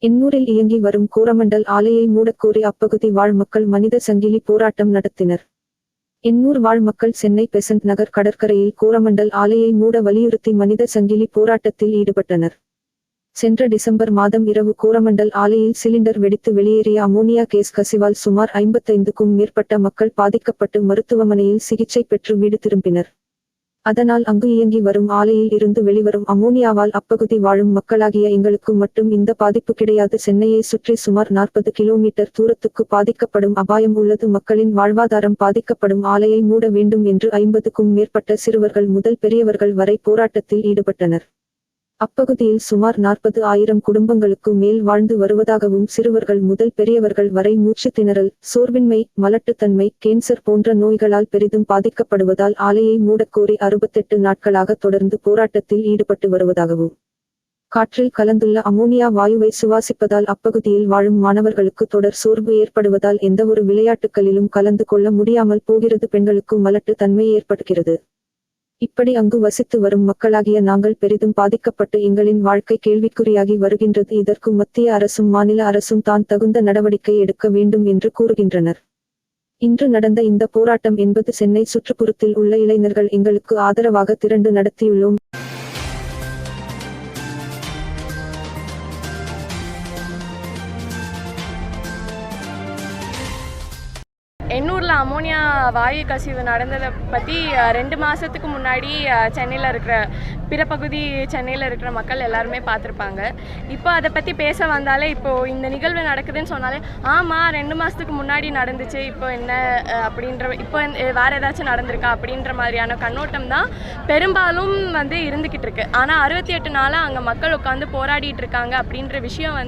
எண்ணூரில் இயங்கி வரும் கோரமண்டல் ஆலையை மூடக்கோரி அப்பகுதி வாழ் மக்கள் மனித சங்கிலி போராட்டம் நடத்தினர். எண்ணூர் வாழ் மக்கள் சென்னை பெசன்ட் நகர் கடற்கரையில் கோரமண்டல் ஆலையை மூட வலியுறுத்தி மனித சங்கிலி போராட்டத்தில் ஈடுபட்டனர். சென்ற டிசம்பர் மாதம் இரவு கோரமண்டல் ஆலையில் சிலிண்டர் வெடித்து வெளியேறிய அமோனியா கேஸ் கசிவால் சுமார் 55க்கும் மேற்பட்ட மக்கள் பாதிக்கப்பட்டு மருத்துவமனையில் சிகிச்சை பெற்று வீடு திரும்பினர். அதனால் அங்கு இயங்கி வரும் ஆலையில் இருந்து வெளிவரும் அமோனியாவால் அப்பகுதி வாழும் மக்களாகிய எங்களுக்கு மட்டும் இந்த பாதிப்பு கிடையாது. சென்னையை சுற்றி சுமார் 40 கிலோமீட்டர் தூரத்துக்கு பாதிக்கப்படும் அபாயம் உள்ளது. மக்களின் வாழ்வாதாரம் பாதிக்கப்படும் ஆலையை மூட வேண்டும் என்று 50க்கும் மேற்பட்ட சிறுவர்கள் முதல் பெரியவர்கள் வரை போராட்டத்தில் ஈடுபட்டனர். அப்பகுதியில் சுமார் 40,000 குடும்பங்களுக்கு மேல் வாழ்ந்து வருவதாகவும் சிறுவர்கள் முதல் பெரியவர்கள் வரை மூச்சு திணறல், சோர்வின்மை, மலட்டுத்தன்மை, கேன்சர் போன்ற நோய்களால் பெரிதும் பாதிக்கப்படுவதால் ஆலையை மூடக்கோரி 68 நாட்களாக தொடர்ந்து போராட்டத்தில் ஈடுபட்டு வருவதாகவும், காற்றில் கலந்துள்ள அமோனியா வாயுவை சுவாசிப்பதால் அப்பகுதியில் வாழும் மாணவர்களுக்கு தொடர் சோர்வு ஏற்படுவதால் எந்தவொரு விளையாட்டுகளிலும் கலந்து கொள்ள முடியாமல் போகிறது. பெண்களுக்கு மலட்டு தன்மை ஏற்படுகிறது. இப்படி அங்கு வசித்து வரும் மக்களாகிய நாங்கள் பெரிதும் பாதிக்கப்பட்டு எங்களின் வாழ்க்கை கேள்விக்குறியாகி வருகின்றது. இதற்கு மத்திய அரசும் மாநில அரசும் தான் தகுந்த நடவடிக்கை எடுக்க வேண்டும் என்று கூறுகின்றனர். இன்று நடந்த இந்த போராட்டம் என்பது சென்னை சுற்றுப்புறத்தில் உள்ள இளைஞர்கள் எங்களுக்கு ஆதரவாக திரண்டு நடத்தியுள்ளோம். எண்ணூரில் அமோனியா வாயு கசிவு நடந்ததை பற்றி 2 மாதத்துக்கு முன்னாடி சென்னையில் இருக்கிற பிற பகுதி சென்னையில் இருக்கிற மக்கள் எல்லாருமே பார்த்துருப்பாங்க. இப்போ அதை பற்றி பேச வந்தாலே இப்போது இந்த நிகழ்வு நடக்குதுன்னு சொன்னாலே ஆமாம் 2 மாதத்துக்கு முன்னாடி நடந்துச்சு, இப்போ என்ன அப்படின்ற, இப்போ வேறு ஏதாச்சும் நடந்திருக்கா அப்படின்ற மாதிரியான கண்ணோட்டம் தான் பெரும்பாலும் இருந்துக்கிட்டு இருக்கு. ஆனால் 68 நாளாக அங்கே மக்கள் உட்காந்து போராடிட்டு இருக்காங்க அப்படின்ற விஷயம்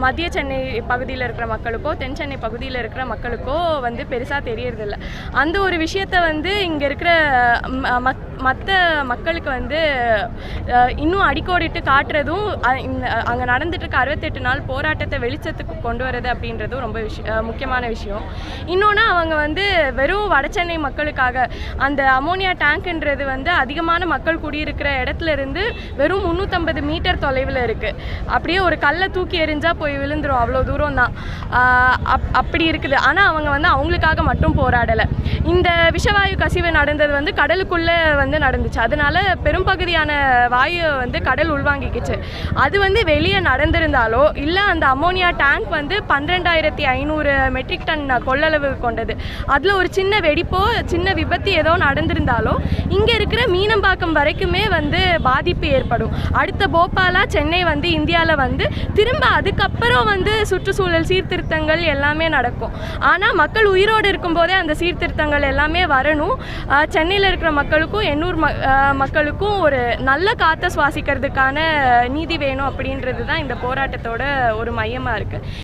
மத்திய சென்னை பகுதியில் இருக்கிற மக்களுக்கோ தென் சென்னை பகுதியில் இருக்கிற மக்களுக்கோ பெருசாக தெரியறதில்ல. அந்த ஒரு விஷயத்தை இங்கே இருக்கிற மற்ற மக்களுக்கு இன்னும் அடிக்கோடிட்டு காட்டுறதும் அங்கே நடந்துட்டு இருக்க 68 நாள் போராட்டத்தை வெளிச்சத்துக்கு கொண்டு வரது அப்படின்றதும் ரொம்ப முக்கியமான விஷயம். இன்னொன்று அவங்க வெறும் வடசென்னை மக்களுக்காக அந்த அமோனியா டேங்க்ன்றது அதிகமான மக்கள் குடியிருக்கிற இடத்துல இருந்து வெறும் 350 மீட்டர் தொலைவில் இருக்குது. அப்படியே ஒரு கல்லை தூக்கி எறிஞ்சால் போய் விழுந்துடும், அவ்வளோ தூரம் தான். அப்படி இருக்குது. ஆனால் அவங்க அவங்களுக்காக மட்டும் போராடலை. இந்த விஷவாயு கசிவு நடந்தது கடலுக்குள்ளே நடந்துச்சு. அதனால பெரும்பகுதியான வாயு கடல் உள்வாங்கிக்கிச்சு. அது வெளியே நடந்திருந்தாலோ இல்லை அந்த அமோனியா டேங்க் 12,500 மெட்ரிக் டன் கொள்ளளவு கொண்டது. அதில் ஒரு சின்ன வெடிப்போ சின்ன விபத்து ஏதோ நடந்திருந்தாலோ இங்கே இருக்கிற மீனம்பாக்கம் வரைக்குமே பாதிப்பு ஏற்படும். அடுத்த போபாலா சென்னை இந்தியாவில் திரும்ப அதுக்கப்புறம் சுற்றுச்சூழல் சீர்திருத்தங்கள் எல்லாமே நடக்கும். ஆனால் மக்கள் உயிரோடு இருக்கும்போதே அந்த சீர்திருத்தங்கள் எல்லாமே வரணும். சென்னையில் இருக்கிற மக்களுக்கும் எண்ணூர் மக்களுக்கும் ஒரு நல்ல காற்றை சுவாசிக்கிறதுக்கான நீதி வேணும் அப்படின்றது தான் இந்த போராட்டத்தோட ஒரு மையமாக இருக்குது.